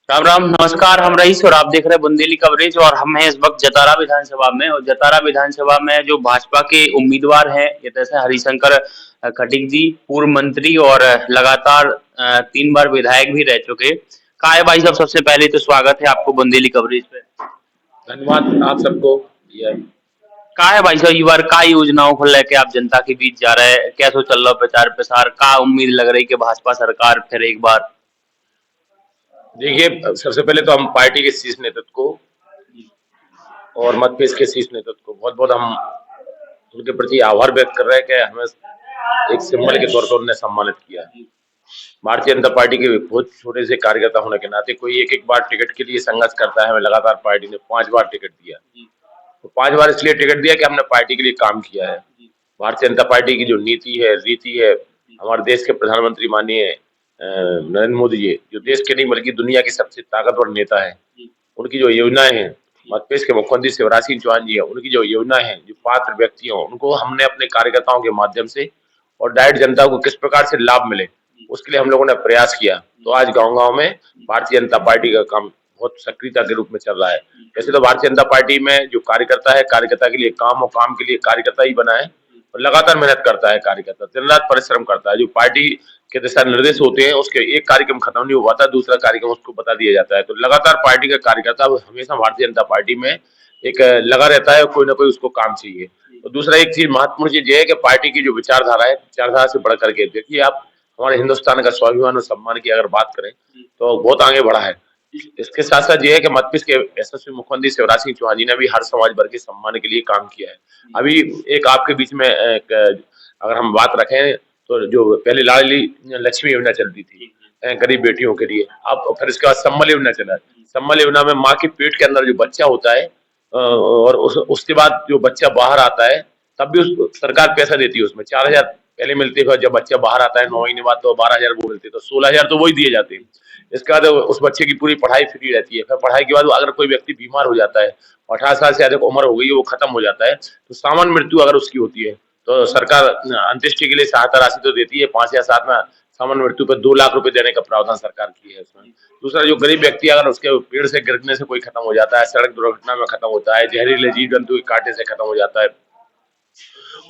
राम राम नमस्कार। हम रईस और आप देख रहे हैं बुंदेली कवरेज और हम हैं इस वक्त जतारा विधानसभा में। और जतारा विधानसभा में जो भाजपा के उम्मीदवार हैं ये जैसे हरिशंकर खटीक जी, पूर्व मंत्री और लगातार 3 बार विधायक भी रह चुके। का है भाई साहब, सबसे पहले तो स्वागत है आपको बुंदेली कवरेज पे। धन्यवाद आप सबको। ये का है भाई साहब, ये बार का योजनाओं को लेके आप जनता के बीच जा रहे हैं, कैसे चल रहा प्रचार प्रसार, का उम्मीद लग रही कि भाजपा सरकार फिर एक बार। देखिए, सबसे पहले तो हम पार्टी के शीर्ष नेतृत्व को और मतपेश के शीर्ष नेतृत्व को बहुत बहुत हम उनके प्रति आभार व्यक्त कर रहे हैं कि हमें एक सिंबल के तौर पर उन्होंने सम्मानित किया। भारतीय जनता पार्टी के बहुत छोटे से कार्यकर्ता होने के नाते कोई एक एक बार टिकट के लिए संघर्ष करता है। हमें लगातार पार्टी ने 5 बार टिकट दिया, तो 5 बार इसलिए टिकट दिया कि हमने पार्टी के लिए काम किया है। भारतीय जनता पार्टी की जो नीति है, रीति है, हमारे देश के प्रधानमंत्री माननीय नरेंद्र मोदी जी, जो देश के नहीं बल्कि दुनिया के सबसे ताकतवर नेता है, उनकी जो योजनाएं हैं, मध्य प्रदेश के मुख्यमंत्री शिवराज सिंह चौहान जी है, उनकी जो योजनाएं हैं, जो पात्र व्यक्ति हों, उनको हमने अपने कार्यकर्ताओं के माध्यम से और डायरेक्ट जनता को किस प्रकार से लाभ मिले, उसके लिए हम लोगों ने प्रयास किया। तो आज गांव-गांव में भारतीय जनता पार्टी का काम बहुत सक्रियता के रूप में चल रहा है। वैसे तो भारतीय जनता पार्टी में जो कार्यकर्ता है, कार्यकर्ता के लिए काम और काम के लिए कार्यकर्ता ही बना है और लगातार मेहनत करता है कार्यकर्ता, दिन रात परिश्रम करता है। जो पार्टी के दिशा निर्देश होते हैं, उसके एक कार्यक्रम खत्म नहीं हुआ था, दूसरा कार्यक्रम उसको बता दिया जाता है। तो लगातार पार्टी का कार्यकर्ता हमेशा भारतीय जनता पार्टी में एक लगा रहता है, कोई ना कोई उसको काम चाहिए। तो दूसरा एक चीज महत्वपूर्ण चीज ये है कि पार्टी की जो विचारधारा है, विचारधारा से बढ़ करके देखिए आप, हमारे हिंदुस्तान का स्वाभिमान और सम्मान की अगर बात करें तो बहुत आगे बढ़ा है। इसके साथ साथ ये है कि मध्य प्रदेश के यशस्वी मुख्यमंत्री शिवराज सिंह चौहान जी ने भी हर समाज वर्ग के सम्मान के लिए काम किया है। अभी एक आपके बीच में अगर हम बात रखें तो जो पहले लाडली लक्ष्मी योजना चलती थी गरीब बेटियों के लिए, अब फिर इसके बाद सम्बल योजना चला। सम्बल योजना में माँ के पेट के अंदर जो बच्चा होता है और उसके बाद जो बच्चा बाहर आता है, तब भी उस सरकार पैसा देती है। उसमें 4,000 पहले मिलते थे, जब बच्चा बाहर आता है 9 महीने बाद तो 12,000 वो मिलते, तो 16,000 तो वही दिए जाते हैं। इसके बाद उस बच्चे की पूरी पढ़ाई फ्री रहती है। फिर पढ़ाई के बाद अगर कोई व्यक्ति बीमार हो जाता है, 18 साल से अधिक उम्र हो गई है, वो खत्म हो जाता है, तो सामान्य मृत्यु अगर उसकी होती है तो सरकार अंत्येष्टि के लिए सहायता राशि तो देती है 5 या 7 में, सामान्य मृत्यु पर 2 लाख रुपए देने का प्रावधान सरकार की है उसमें। दूसरा, जो गरीब व्यक्ति अगर उसके पेड़ से गिरने से कोई खत्म हो जाता है, सड़क दुर्घटना में खत्म होता है, जहरीले जीव जंतु के काटने से खत्म हो जाता है,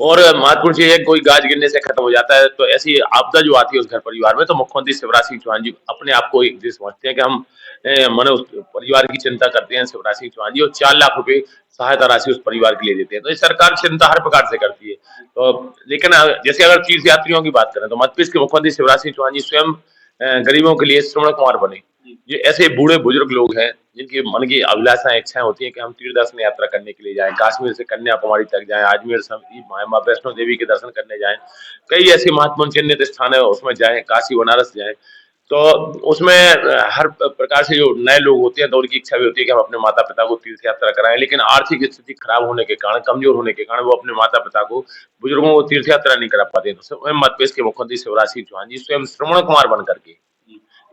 और महत्वपूर्ण चीज है कोई गाज गिरने से खत्म हो जाता है, तो ऐसी आपदा जो आती है उस घर परिवार में, तो मुख्यमंत्री शिवराज सिंह चौहान जी अपने आप को एक चीज समझते हैं कि हम माने उस परिवार की चिंता करते हैं शिवराज सिंह चौहान जी, और 4 लाख रुपए सहायता राशि उस परिवार के लिए देते हैं। तो ये सरकार चिंता हर प्रकार से करती है। तो लेकिन जैसे अगर तीर्थ यात्रियों की बात करें तो मध्य प्रदेश के मुख्यमंत्री शिवराज सिंह चौहान जी स्वयं गरीबों के लिए श्रवण कुमार बने। ये ऐसे बूढ़े बुजुर्ग लोग हैं जिनकी मन की अभिलाषाएं इच्छाएं होती है कि हम तीर्थ दर्शन यात्रा करने के लिए जाएं, कश्मीर से कन्याकुमारी तक जाएं, अजमेर माँ वैष्णो देवी के दर्शन करने जाएं, कई ऐसे महत्वपूर्ण चिन्हित स्थान है उसमें जाएं, काशी बनारस जाएं। तो उसमें हर प्रकार से जो नए लोग होते हैं तो उनकी इच्छा भी होती है कि हम अपने माता पिता को तीर्थ यात्रा कराएं, लेकिन आर्थिक स्थिति खराब होने के कारण, कमजोर होने के कारण वो अपने माता पिता को, बुजुर्गों को तीर्थ यात्रा नहीं करा पाते। तो स्वयं मध्य प्रदेश के मुख्यमंत्री शिवराज सिंह चौहान जी स्वयं श्रवण कुमार बन करके,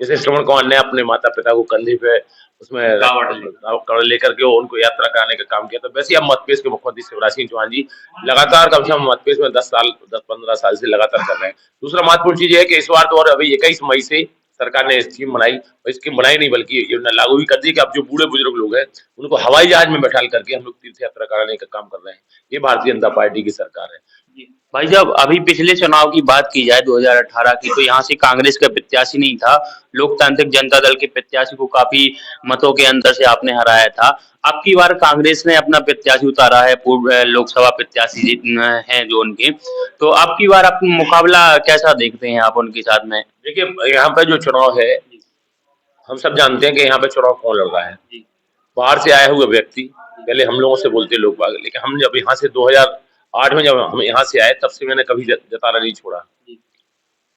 जैसे श्रवण कुमार ने अपने माता पिता को कंधे पे उसमें कवर लेकर के उनको यात्रा कराने का काम किया, तो वैसे अब मध्य प्रदेश के मुख्यमंत्री शिवराज सिंह चौहान जी लगातार कम से कम मध्य प्रदेश में 10-15 साल से लगातार कर रहे हैं। दूसरा महत्वपूर्ण चीज है कि इस बार तो और अभी 21 मई से सरकार ने स्कीम बनाई, और स्कीम बनाई नहीं बल्कि योजना लागू भी कर दी कि अब जो बूढ़े बुजुर्ग लोग हैं उनको हवाई जहाज में बैठा करके हम लोग तीर्थ यात्रा कराने का काम कर रहे हैं। ये भारतीय जनता पार्टी की सरकार है। भाई साहब, अभी पिछले चुनाव की बात की जाए 2018 की, तो यहाँ से कांग्रेस का प्रत्याशी नहीं था, लोकतांत्रिक जनता दल के प्रत्याशी को काफी मतों के अंतर से आपने हराया था। अब की बार कांग्रेस ने अपना प्रत्याशी उतारा है, पूर्व लोकसभा प्रत्याशी हैं जो उनके, तो अब की बार आप मुकाबला कैसा देखते हैं आप उनके साथ में। देखिए, यहाँ पे जो चुनाव है, हम सब जानते हैं कि यहाँ पे चुनाव कौन लड़ रहा है। बाहर से आए हुए व्यक्ति पहले हम लोगों से बोलते लोग बाग, लेकिन हम जब यहाँ से 2008 में जब हम यहाँ से आए, तब से मैंने कभी जतारा नहीं छोड़ा।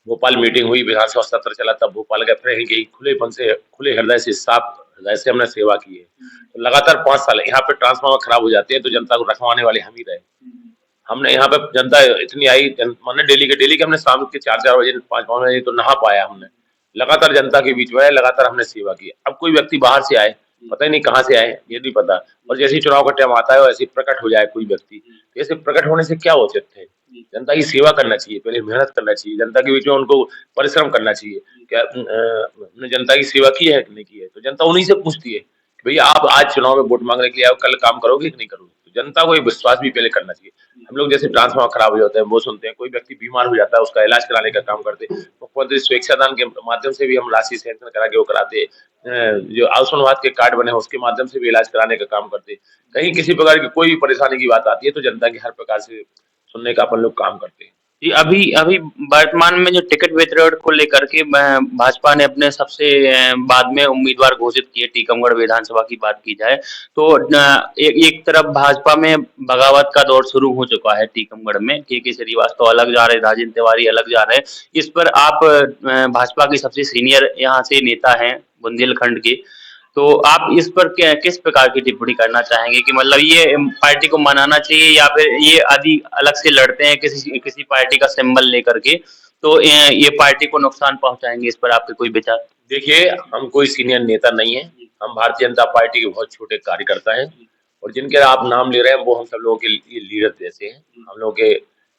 भोपाल मीटिंग हुई, विधानसभा सत्र चला, तब भोपाल गए, फिर यहीं खुलेपन से, खुले हृदय से, साफ हृदय से हमने सेवा की है। तो लगातार 5 साल यहाँ पे ट्रांसफार्मर खराब हो जाते हैं तो जनता को रखवाने वाले हम ही रहे। हमने यहाँ पे जनता इतनी आई, माने डेली के हमने शाम के 4-4 बजे, 5-5 बजे तो नहा पाया हमने। लगातार जनता के बीच में लगातार हमने सेवा की। अब कोई व्यक्ति बाहर से आए, पता ही नहीं कहाँ से आए, ये नहीं पता, और जैसे ही चुनाव का टाइम आता है वैसे ही प्रकट हो जाए कोई व्यक्ति, तो ऐसे प्रकट होने से क्या औचित्य है। जनता की सेवा करना चाहिए, पहले मेहनत करना चाहिए, जनता के बीच में उनको परिश्रम करना चाहिए। क्या हमने जनता की सेवा की है कि नहीं की है? तो जनता उन्हीं से पूछती है कि भैया आप आज चुनाव में वोट मांगने के लिए आओ, कल काम करोगे कि नहीं करोगे? तो जनता को ये विश्वास भी पहले करना चाहिए। हम लोग जैसे ट्रांसफार्मर खराब हो जाता है वो सुनते हैं, कोई व्यक्ति बीमार हो जाता है उसका इलाज कराने का काम करते हैं, मुख्यमंत्री स्वेच्छादान के माध्यम से भी हम राशि सैंक्शन करा के वो कराते हैं। जो आयुष्मान भारत के कार्ड बने हैं उसके माध्यम से भी इलाज कराने का काम करते हैं। कहीं किसी प्रकार की कोई भी परेशानी की बात आती है तो जनता की हर प्रकार से सुनने का अपन लोग काम करते हैं। जी, अभी अभी वर्तमान में जो टिकट वितरण को लेकर के भाजपा ने अपने सबसे बाद में उम्मीदवार घोषित किए, टीकमगढ़ विधानसभा की बात की जाए तो एक तरफ भाजपा में बगावत का दौर शुरू हो चुका है टीकमगढ़ में, के श्रीवास्तव अलग जा रहे, राजेंद्र तिवारी अलग जा रहे हैं। इस पर आप भाजपा की सबसे सीनियर यहाँ से नेता हैं बुंदेलखंड के, तो आप इस पर किस प्रकार की टिप्पणी करना चाहेंगे कि मतलब ये पार्टी को मनाना चाहिए या फिर ये आदि अलग से लड़ते हैं किसी किसी पार्टी का सिंबल लेकर के, तो ये पार्टी को नुकसान पहुंचाएंगे? इस पर आपके कोई विचार? देखिए, हम कोई सीनियर नेता नहीं है, हम भारतीय जनता पार्टी के बहुत छोटे कार्यकर्ता हैं और जिनके आप नाम ले रहे हैं वो हम सब लोगों के लिए लीडर जैसे हैं। हम लोगों के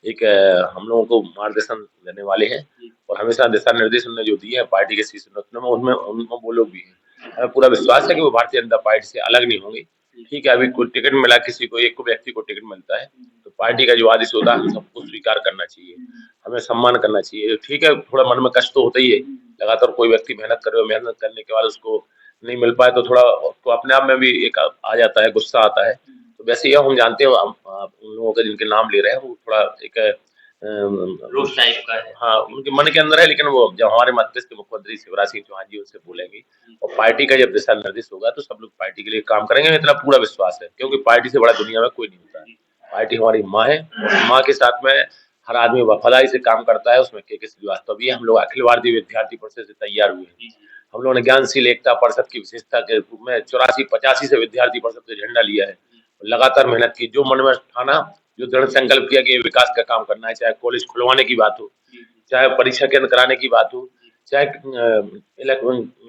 हम लोगों को मार्गदर्शन देने वाले हैं और हमेशा दिशा निर्देश उन्होंने जो दिए हैं पार्टी के शीर्ष नेतृत्व में उनमें उनमें वो लोग भी हैं। हमें पूरा विश्वास है कि वो भारतीय जनता पार्टी से अलग नहीं होंगे। ठीक है, अभी कोई टिकट मिला, किसी को एक को व्यक्ति को टिकट मिलता है तो पार्टी का जो आदेश होता है हम सबको स्वीकार करना चाहिए, हमें सम्मान करना चाहिए। ठीक है, थोड़ा मन में कष्ट तो होता ही है, लगातार कोई व्यक्ति मेहनत करे और मेहनत करने के बाद उसको नहीं मिल पाए तो थोड़ा उसको अपने आप में भी एक आ जाता है, गुस्सा आता है। तो वैसे ही हम जानते हैं उन लोगों के जिनके नाम ले रहे हैं वो थोड़ा एक रोष टाइप का है। हाँ, उनके मन के अंदर है, लेकिन वो जब हमारे मस्तिष्क के मुख्यमंत्री शिवराज सिंह चौहान जी उनसे बोलेंगे और पार्टी का जब दिशा निर्देश होगा तो सब लोग पार्टी के लिए काम करेंगे, हमें इतना पूरा विश्वास है, क्योंकि पार्टी से बड़ा दुनिया में कोई नहीं होता है। पार्टी हमारी माँ है और माँ के साथ में हर आदमी वफादारी से काम करता है, उसमें के श्रीवास्तव भी है। हम लोग अखिल भारतीय विद्यार्थी परिषद से तैयार हुए हैं। हम लोगों ने ज्ञानशील एकता परिषद की विशेषता के रूप में 84-85 से विद्यार्थी परिषद से झंडा लिया है, लगातार मेहनत की, जो मन में ठाना, जो दृढ़ संकल्प किया कि विकास का काम करना है, चाहे कॉलेज खुलवाने की बात हो, चाहे परीक्षा केंद्र कराने की बात हो, चाहे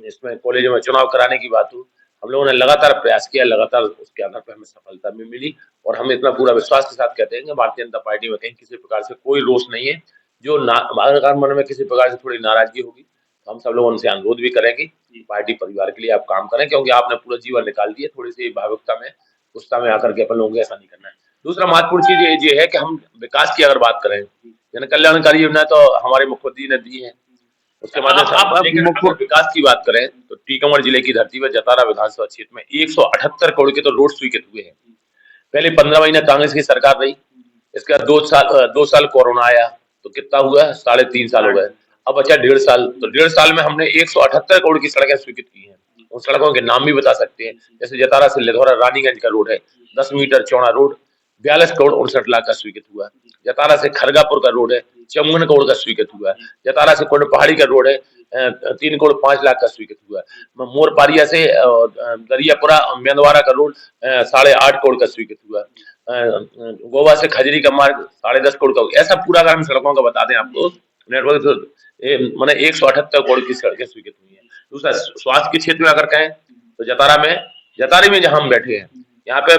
इसमें कॉलेज में चुनाव कराने की बात हो, हम लोगों ने लगातार प्रयास किया, लगातार उसके आधार पर हमें सफलता भी मिली और हम इतना पूरा विश्वास के साथ कहते हैं कि भारतीय जनता पार्टी में कहीं किसी प्रकार से कोई रोष नहीं है। जो अगर मन में किसी प्रकार से थोड़ी नाराजगी होगी तो हम सब लोग उनसे अनुरोध भी करेंगे पार्टी परिवार के लिए आप काम करें, क्योंकि आपने पूरा जीवन निकाल दिया, थोड़ी सी भावुकता में गुस्सा में आकर के अपन लोगों को ऐसा नहीं करना है। दूसरा महत्वपूर्ण चीज ये है कि हम विकास की अगर बात करें, जन कल्याणकारी योजना तो हमारे मुख्यमंत्री ने दी है, उसके माध्यम से आप विकास की बात करें तो टीकमगढ़ जिले की धरती पर जतारा विधानसभा क्षेत्र में 178 करोड़ के तो रोड स्वीकृत हुए हैं। पहले 15 महीने कांग्रेस की सरकार रही, इसके बाद 2 साल कोरोना आया तो कितना हुआ, 3.5 साल हो गए, अब बचा 1.5 साल। तो 1.5 साल में हमने 178 करोड़ की सड़कें स्वीकृत की हैं। उन सड़कों के नाम भी बता सकते हैं, जैसे जतारा से लिधौरा रानीगंज का रोड है, 10 मीटर चौड़ा रोड, 42 करोड़ 59 लाख का स्वीकृत हुआ। जतारा से खरगापुर का रोड है, 54 करोड़ का स्वीकृत हुआ। जतारा से कुंड पहाड़ी का रोड है, 3 करोड़ 5 लाख का स्वीकृत हुआ। मोरपारिया से दरियापुरा मेंदवारा का रोड 8.5 करोड़ का स्वीकृत हुआ। गोवा से खजरी का मार्ग 10.5 करोड़ का। ऐसा पूरा अगर हम सड़कों का बता दें आपको नेटवर्क, तो मैंने 178 करोड़ की सड़कें स्वीकृत हुई है। दूसरा स्वास्थ्य के क्षेत्र में अगर कहें तो जतारे में जहां हम बैठे हैं यहाँ पे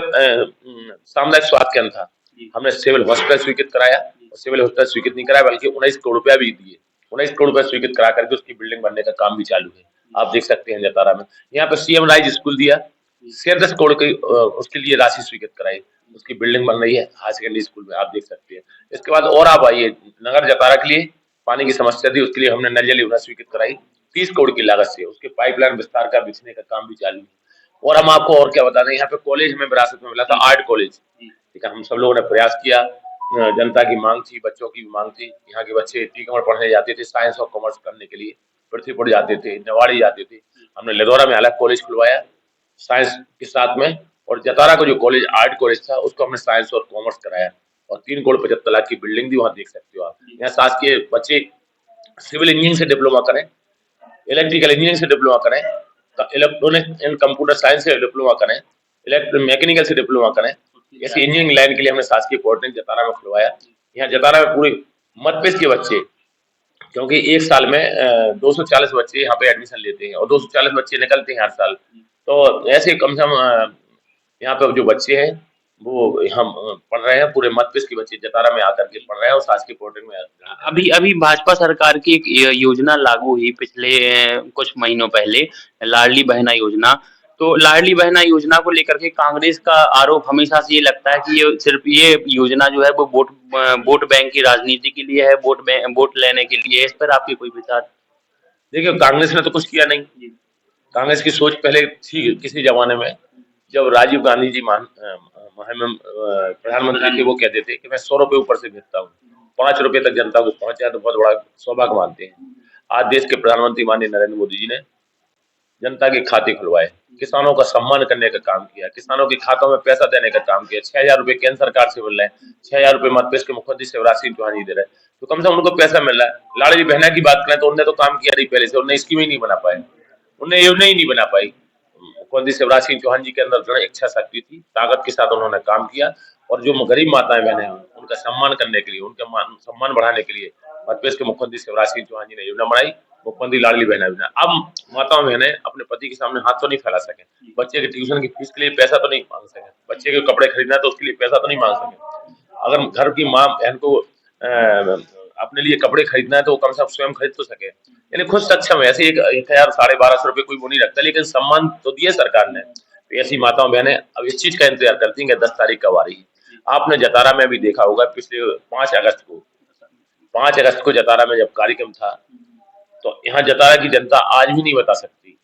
सामुदायिक स्वास्थ्य केंद्र था, हमने सिविल हॉस्पिटल स्वीकृत कराया और सिविल हॉस्पिटल स्वीकृत नहीं कराया बल्कि 19 करोड़ रुपया भी दिए, 19 करोड़ रुपया स्वीकृत करा करके उसकी बिल्डिंग बनने का काम भी चालू है, आप देख सकते हैं जतारा में। यहाँ पे सीएम राइज स्कूल दिया, 10 करोड़ की उसके लिए राशि स्वीकृत कराई, उसकी बिल्डिंग बन रही है हायर सेकेंडरी स्कूल में, आप देख सकते हैं। इसके बाद और आप आइए, नगर जतारा के लिए पानी की समस्या थी, उसके लिए हमने नल जल योजना स्वीकृत कराई 30 करोड़ की लागत से, उसके पाइपलाइन विस्तार का बिछने का काम भी चालू है। और हम आपको और क्या बता दें, यहाँ पे कॉलेज हमें विरासत में मिला था, आर्ट कॉलेज, ठीक है। हम सब लोगों ने प्रयास किया, जनता की मांग थी, बच्चों की भी मांग थी, यहाँ के बच्चे टीकमगढ़ पढ़ने जाते थे साइंस और कॉमर्स करने के लिए, पृथ्वीपुर जाते थे, नेवाड़ी जाते थे, हमने लिधौरा में अलग कॉलेज खुलवाया साइंस के साथ में, और जतारा को जो कॉलेज आर्ट कॉलेज था उसको हमने साइंस और कॉमर्स कराया और 3 करोड़ 75 लाख की बिल्डिंग भी वहाँ देख सकते हो आप। यहाँ शासकीय बच्चे सिविल इंजीनियरिंग से डिप्लोमा करें, इलेक्ट्रिकल इंजीनियरिंग से डिप्लोमा करें, इलेक्ट्रॉनिक एंड कंप्यूटर साइंस से डिप्लोमा करें, मैकेनिकल से डिप्लोमा करें, ऐसी इंजीनियरिंग लाइन के लिए हमने शासकीय पॉलिटेक्निक जतारा में खुलवाया। यहाँ जतारा में पूरी मध्यप्रदेश के बच्चे, क्योंकि एक साल में 240 बच्चे यहाँ पे एडमिशन लेते हैं और 240 बच्चे निकलते हैं हर साल, तो ऐसे कम से कम यहाँ पे जो बच्चे हैं वो हम पढ़ रहे हैं, पूरे मध्य प्रदेश के बच्चे जतारा में आकर के पढ़ रहे हैं और शासकीय पॉलिटेक्निक में ग्रहण कर रहे अभी अभी भाजपा सरकार की एक योजना लागू हुई पिछले कुछ महीनों पहले, लाडली बहना योजना। तो लाडली बहना योजना को लेकर के कांग्रेस का आरोप हमेशा से ये लगता है कि ये सिर्फ ये योजना जो है वो वोट बैंक की राजनीति के लिए है, वोट लेने के लिए है। इस पर आपके कोई विचार? हैं। देखिए, कांग्रेस ने तो कुछ किया नहीं। कांग्रेस की सोच पहले थी किसी जमाने में, जब राजीव गांधी जी प्रधानमंत्री थे, वो कहते थे कि मैं 100 रुपए ऊपर से भेजता हूँ, 5 रुपए तक जनता को पहुंच जाए तो बहुत बड़ा सौभाग्य मानते हैं। आज देश के प्रधानमंत्री माननीय नरेंद्र मोदी जी ने जनता के खाते खुलवाए, किसानों का सम्मान करने का काम किया, किसानों के खातों में पैसा देने का काम किया। 6,000 रुपए केंद्र सरकार से मिल रहे हैं, 6,000 रुपए मध्य प्रदेश के मुख्यमंत्री शिवराज सिंह चौहान जी दे रहे हैं, तो कम से कम उनको पैसा मिल रहा है। लाडली बहना की बात करें तो उनने तो काम किया नहीं पहले से, उनने स्कीम ही नहीं बना पाए, उनने योजना ही नहीं बना पाई। मुख्यमंत्री शिवराज सिंह चौहान जी के अंदर जो है इच्छा शक्ति थी, ताकत के साथ उन्होंने काम किया और जो गरीब माताएं बहनें हैं उनका सम्मान करने के लिए, उनका सम्मान बढ़ाने के लिए मध्य प्रदेश के मुख्यमंत्री शिवराज सिंह चौहान जी ने योजना बनाई, मुख्यमंत्री लाडली बहना योजना। अब माताओं बहनें अपने पति के सामने हाथ तो नहीं फैला सके, बच्चे के ट्यूशन की फीस के लिए पैसा तो नहीं मांग सके, बच्चे के कपड़े खरीदना है तो उसके लिए पैसा तो नहीं मांग सके। अगर घर की माँ बहन को अपने लिए कपड़े खरीदना है तो वो कम से कम स्वयं खरीद तो सके, यानी खुद सक्षम है। ऐसे 1,000 1250 रुपए कोई वो नहीं रखता, लेकिन सम्मान तो दिया सरकार ने। तो ऐसी माताओं बहनें अब इस चीज का इंतजार करती हैं कि 10 तारीख कब आ रही है। आपने जतारा में भी देखा होगा, पिछले 5 अगस्त को जतारा में जब कार्यक्रम था, तो यहाँ जतारा की जनता आज भी नहीं बता सकती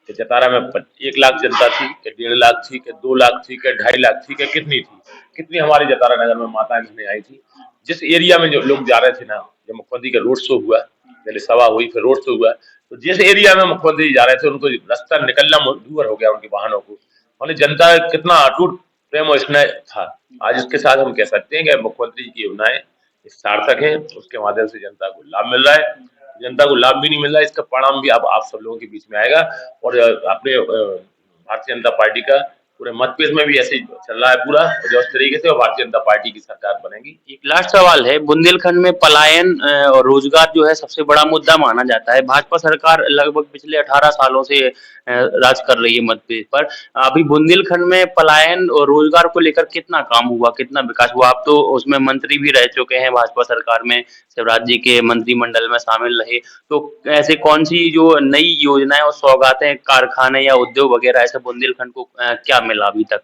कि जतारा में 1 लाख जनता थी कि 1.5 लाख थी कि 2 लाख थी कि 2.5 लाख थी कि कितनी थी, कितनी हमारे जतारा नगर में माताएं बहनें आई थी। जिस एरिया में जो लोग जा रहे थे ना, जब मुख्यमंत्री का रोड शो हुआ, पहले सभा हुई फिर रोड शो हुआ, तो जिस एरिया में मुख्यमंत्री जा रहे थे उनको रास्ता निकलना दूर हो गया उनके वाहनों को। और जनता का कितना अटूट प्रेम और स्नेह था। आज इसके साथ हम कह सकते हैं कि मुख्यमंत्री जी की योजनाएं सार्थक है, उसके माध्यम से जनता को लाभ मिल रहा है। जनता को लाभ भी नहीं मिल रहा है, इसका परिणाम भी अब आप सब लोगों के बीच में आएगा। और अपने भारतीय जनता पार्टी का पूरे मध्य प्रदेश में भी ऐसे ही चल रहा है पूरा, और जो इस तरीके से भारतीय जनता पार्टी की सरकार बनेगी। एक लास्ट सवाल है, बुंदेलखंड में पलायन और रोजगार जो है सबसे बड़ा मुद्दा माना जाता है। भाजपा सरकार लगभग पिछले 18 सालों से राज कर रही है मध्य प्रदेश पर। अभी बुंदेलखंड में पलायन और रोजगार को लेकर कितना काम हुआ, कितना विकास हुआ? आप तो उसमें मंत्री भी रह चुके हैं, भाजपा सरकार में शिवराज जी के मंत्रिमंडल में शामिल रहे। तो ऐसे कौन सी जो नई योजनाएं और सौगातें, कारखाने या उद्योग वगैरह ऐसे बुंदेलखंड को क्या मिला अभी तक?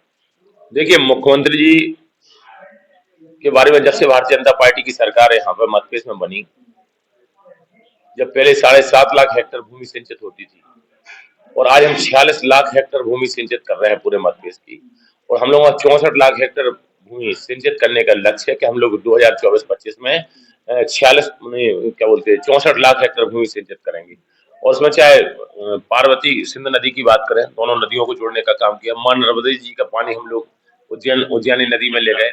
देखिए, मुख्यमंत्री जी के बारे में जब से भारतीय जनता पार्टी की सरकार यहाँ पर मध्य प्रदेश में बनी, जब पहले 7.5 लाख हेक्टेयर भूमि सिंचित होती थी और आज हम 46 लाख हेक्टेयर भूमि सिंचित कर रहे हैं पूरे मध्य प्रदेश की, और हम लोगों का 64 लाख हेक्टेयर भूमि सिंचित करने का लक्ष्य है कि हम लोग 2024-25 में 46 क्या बोलते हैं 64 लाख हेक्टेयर भूमि सिंचित करेंगे। और उसमें चाहे पार्वती सिंध नदी की बात करें, दोनों नदियों को जोड़ने का काम किया। मां नर्मदे जी का पानी हम लोग उज्जैनी नदी में ले गए,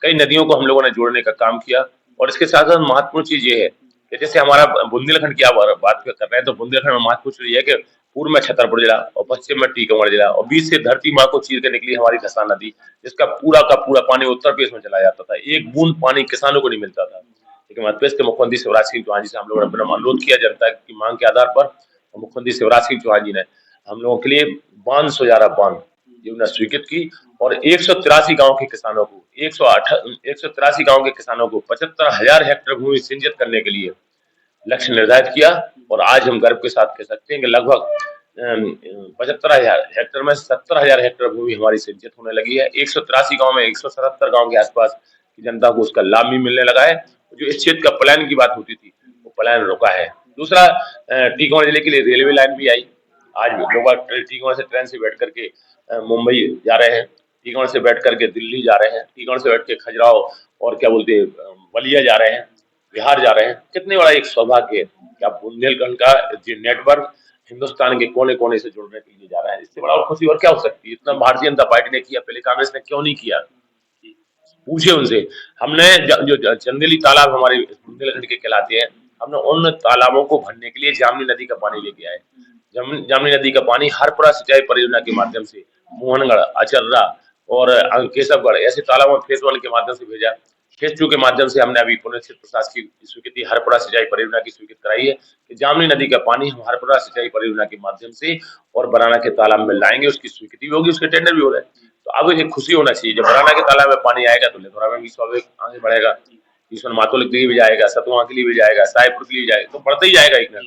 कई नदियों को हम लोगों ने जोड़ने का काम किया। और इसके साथ साथ महत्वपूर्ण चीज ये है कि जैसे हमारा बुंदेलखंड की आप बात कर रहे हैं, तो बुंदेलखंड में महत्वपूर्ण चीज ये है कि पूर्व में छतरपुर जिला और पश्चिम में टीकमगढ़ जिला और बीच से धरती माँ को चीर के निकली हमारी धसान नदी, जिसका पूरा का पूरा पानी उत्तर प्रदेश में चला जाता था। एक बूंद पानी किसानों को नहीं मिलता था, लेकिन मध्य प्रदेश के मुख्यमंत्री शिवराज सिंह चौहान जी से हम लोगों ने अपना अनुरोध किया जनता की मांग के आधार पर, और मुख्यमंत्री शिवराज सिंह चौहान जी ने हम लोगों के लिए 511 बांध योजना स्वीकृत की और 183 गांव के किसानों को 183 गांव के किसानों को 75,000 हेक्टेयर भूमि सिंचित करने के लिए लक्ष्य निर्धारित किया। और आज हम गर्व के साथ कह सकते हैं कि लगभग 75,000 हेक्टेयर में 70,000 हेक्टेयर भूमि हमारी सिंचित होने लगी है। 183 गांव में 177 गांव के आसपास की जनता को उसका लाभ भी मिलने लगा है। जो इस क्षेत्र का पलायन की बात होती थी, वो पलायन रुका है। दूसरा, टीकमगढ़ जिले के लिए रेलवे लाइन भी आई। आज लोग टीकमगढ़ से ट्रेन से बैठ करके मुंबई जा रहे हैं, टीकमगढ़ से बैठ करके दिल्ली जा रहे हैं, टीकमगढ़ से बैठ के खजुराहो और क्या बोलते हैं बलिया जा रहे हैं, बिहार जा रहे हैं। कितने बड़ा एक सौभाग्य है कि आप बुंदेलखंड का जो नेटवर्क हिंदुस्तान के कोने कोने से जोड़ने के लिए जा रहा है। इससे बड़ा और खुशी और क्या हो सकती है? इतना भारतीय जनता पार्टी ने किया, पहले कांग्रेस ने क्यों नहीं किया? पूछे उनसे। हमने जो चंदेली तालाब हमारे बुंदेलखंड के कहलाते हैं, हमने उन तालाबों को भरने के लिए जामनी नदी का पानी लेके आए। जामनी नदी का पानी हरपुरा सिंचाई परियोजना के माध्यम से मोहनगढ़, अचर्रा और केशवगढ़ ऐसे तालाबों में फेज 1 के माध्यम से भेजा। फेज 2 के माध्यम से हमने अभी पुनः प्रशासन की स्वीकृति हरपुरा सिंचाई परियोजना की स्वीकृति कराई है कि जामनी नदी का पानी हम हरपुरा सिंचाई परियोजना के माध्यम से और बनाना के तालाब में लाएंगे। उसकी स्वीकृति भी होगी, उसके टेंडर भी हो रहे हैं। तो अब एक खुशी होना चाहिए, जब बराना के तालाब में पानी आएगा तो लिथौरा में भी स्वाभाविक आगे बढ़ेगा, ईश्वर मातोल के लिए भी जाएगा, सतुआ के लिए भी जाएगा, साहेबपुर के लिए भी जाएगा, तो बढ़ता ही जाएगा एक न।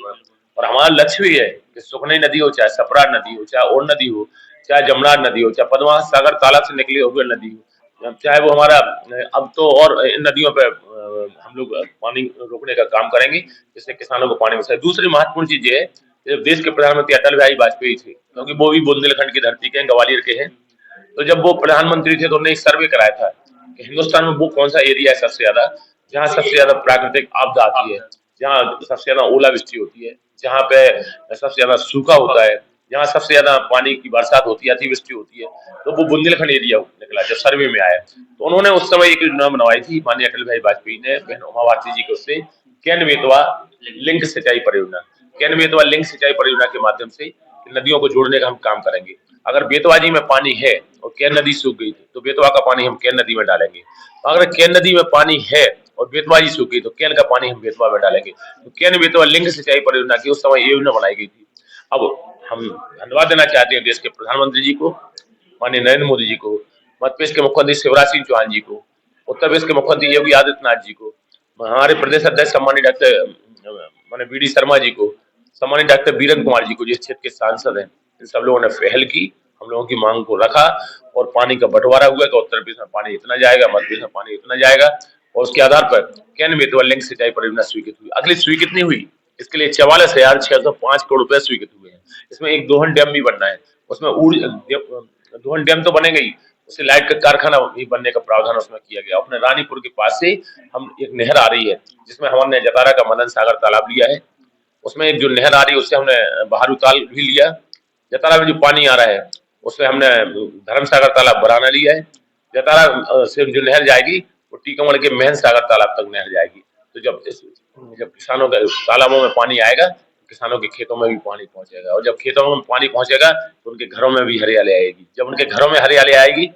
और हमारा लक्ष्य भी है कि सुखनई नदी हो, चाहे सपरा नदी हो, चाहे और नदी हो, चाहे जमुना नदी हो, चाहे पद्मा सागर तालाब से निकले हुए नदी हो, चाहे वो हमारा अब तो और इन नदियों पे हम लोग पानी रोकने का काम करेंगे, जिससे किसानों को पानी मिल सके। दूसरी महत्वपूर्ण चीज ये है, जब देश के प्रधानमंत्री अटल बिहारी वाजपेयी थे, क्योंकि वो भी बुंदेलखंड की धरती के हैं, ग्वालियर के हैं, तो जब वो प्रधानमंत्री थे तो उन्होंने एक सर्वे कराया था कि हिंदुस्तान में वो कौन सा एरिया है सबसे ज्यादा, जहाँ सबसे ज्यादा प्राकृतिक आपदा आती है, जहाँ सबसे ज्यादा ओलावृष्टि होती है, जहाँ पे सबसे ज्यादा सूखा होता है, जहाँ सबसे ज्यादा पानी की बरसात होती है, अतिवृष्टि होती है, तो वो बुंदेलखंड एरिया निकला जब सर्वे में आया। तो उन्होंने उस समय एक योजना बनवाई थी, माननीय अटल बिहारी वाजपेयी ने, बहन उमा भारती जी को, उससे केन बेतवा लिंक सिंचाई परियोजना, केन बेतवा लिंक सिंचाई परियोजना के माध्यम से नदियों को जोड़ने का हम काम करेंगे। अगर बेतवा जी में पानी है और केन नदी सूख गई थी, तो बेतवा का पानी हम केन नदी में डालेंगे। अगर केन नदी में पानी है और बेतवा जी सूख गई, तो केन का पानी हम बेतवा में डालेंगे। तो केन बेतवा लिंक सिंचाई परियोजना की उस समय योजना बनाई गई थी। अब हम धन्यवाद देना चाहते हैं देश के प्रधानमंत्री जी को, माननीय नरेंद्र मोदी जी को, मध्य प्रदेश के मुख्यमंत्री शिवराज सिंह चौहान जी को, उत्तर प्रदेश के मुख्यमंत्री योगी आदित्यनाथ जी को, हमारे प्रदेश अध्यक्ष सम्मानित डॉक्टर माननीय बी डी शर्मा जी को, सम्मानित डॉक्टर बीरेंद्र कुमार जी को, जिस क्षेत्र के सांसद हैं, इन सब लोगों ने पहल की, हम लोगों की मांग को रखा और पानी का बंटवारा हुआ कि उत्तर प्रदेश में पानी इतना जाएगा, मध्य प्रदेश में पानी इतना जाएगा, और उसके आधार पर केन बेतवा लिंक सिंचाई परियोजना स्वीकृत हुई। अगली स्वीकृत नहीं हुई, इसके लिए 44,605 करोड़ रुपए स्वीकृत हुए हैं। इसमें एक दोहन डैम भी बनना है, उसमें दोहन डैम तो बनेगा ही, उससे लाइट का कारखाना भी बनने का प्रावधान उसमें किया गया। अपने रानीपुर के पास से हम एक नहर आ रही है, जिसमें हमने जतारा का मदन सागर तालाब लिया है, उसमें एक जो नहर आ रही है उससे हमने बहारू ताल भी लिया। जतारा में जो पानी आ रहा है उससे हमने धर्मसागर तालाब बराना लिया है। जतारा से जो नहर जाएगी वो टीकमगढ़ के मेहन सागर तालाब तक नहर जाएगी। तो जब किसानों के तालाबों में पानी आएगा, किसानों के खेतों में भी पानी पहुंचेगा, और जब खेतों में पानी पहुंचेगा तो उनके घरों में भी हरियाली आएगी। जब उनके घरों में हरियाली आएगी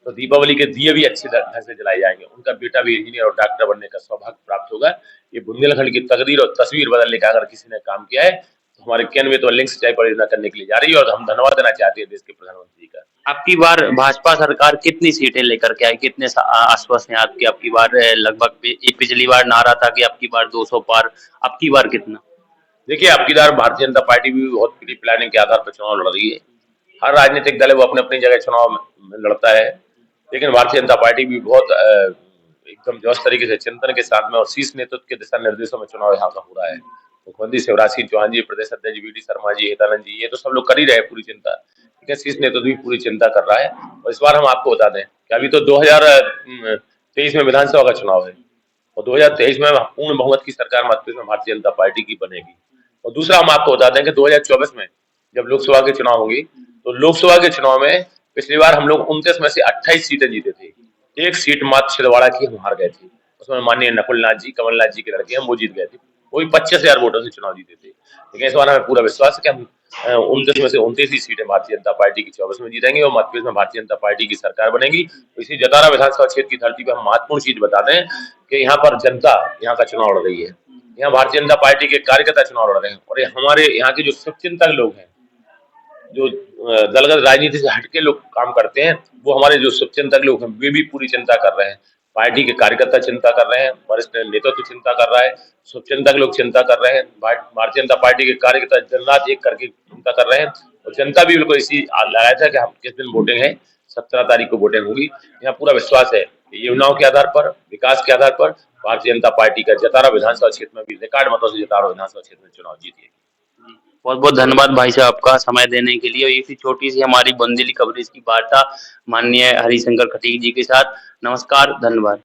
तो दीपावली के दिए भी अच्छे ढंग से जलाए जाएंगे, उनका बेटा भी इंजीनियर और डॉक्टर बनने का सौभाग्य प्राप्त होगा। ये बुंदेलखंड की तकदीर और तस्वीर बदलने का अगर किसी ने काम किया है तो हमारे केन बेतवा लिंक सिंचाई परियोजना करने के लिए जा रही है, और हम धन्यवाद देना चाहते हैं देश के प्रधानमंत्री का। आपकी बार भाजपा सरकार कितनी सीटें लेकर के आई, कितने आश्वस्त हैं आपकी? आपकी बार लगभग पिछली बार नारा था कि आपकी बार 200 पार, आपकी बार कितना? देखिए, आपकी बार भारतीय जनता पार्टी भी बहुत प्री प्लानिंग के आधार पर चुनाव लड़ रही है। हर राजनीतिक दल है वो अपने अपनी जगह चुनाव में लड़ता है, लेकिन भारतीय जनता पार्टी भी बहुत एकदम जोश तरीके से चिंतन के साथ में और शीर्ष नेतृत्व के दिशा निर्देशों में चुनाव यहाँ का हो रहा है। मुख्यमंत्री शिवराज सिंह चौहान जी, प्रदेश अध्यक्ष बी डी शर्मा जी, हितानंद जी, ये तो सब लोग कर ही रहे हैं पूरी चिंता, लेकिन शीर्ष नेतृत्व भी पूरी चिंता कर रहा है। और इस बार हम आपको बता दें कि अभी तो 2023 में विधानसभा का चुनाव है, और 2023 में पूर्ण बहुमत की सरकार मध्य प्रदेश में भारतीय जनता पार्टी की बनेगी। और दूसरा हम आपको बता दें कि 2024 में जब लोकसभा के चुनाव होंगे, तो लोकसभा के चुनाव में पिछली बार हम लोग 29 में से 28 सीटें जीते थे, एक सीट मात्र छिंदवाड़ा की हम हार गए थे, उसमें माननीय नकुलनाथ जी, कमलनाथ जी के लड़के हम वो जीत गए थे, वो भी 25,000 वोटों से चुनाव जीते थे। लेकिन इस बार हमें पूरा विश्वास है कि हम 29 में से 29 ही सीटें भारतीय जनता पार्टी की 24 में जीतेंगे और मध्य प्रदेश में भारतीय जनता पार्टी की सरकार बनेगी। तो इसी जतारा विधानसभा क्षेत्र की धरती पर हम महत्वपूर्ण चीज बताते हैं कि यहाँ पर जनता यहाँ का चुनाव लड़ रही है, यहाँ भारतीय जनता पार्टी के कार्यकर्ता चुनाव लड़ रहे हैं, और हमारे यहाँ के जो शुभचिंतक लोग हैं, जो दलगत राजनीति से हटके लोग काम करते हैं, वो हमारे जो शुभचिंतक लोग हैं वे भी पूरी चिंता कर रहे हैं। पार्टी के कार्यकर्ता चिंता कर रहे हैं, वरिष्ठ नेतृत्व चिंता कर रहा है, शुभचिंतक लोग चिंता कर रहे हैं, भारतीय जनता पार्टी के कार्यकर्ता दिन रात एक करके चिंता कर रहे हैं, और जनता भी बिल्कुल इसी लगाया था कि हम किस दिन वोटिंग है, 17 तारीख को वोटिंग होगी। यहाँ पूरा विश्वास है कि योजनाओं के आधार पर, विकास के आधार पर भारतीय जनता पार्टी का जतारा विधानसभा क्षेत्र में भी रिकॉर्ड मतों से जतारा विधानसभा क्षेत्र में चुनाव जीतिए। बहुत बहुत धन्यवाद भाई साहब आपका समय देने के लिए, और इसी छोटी सी हमारी बुंदेली कवरेज की वार्ता माननीय हरिशंकर खटीक जी के साथ। नमस्कार, धन्यवाद।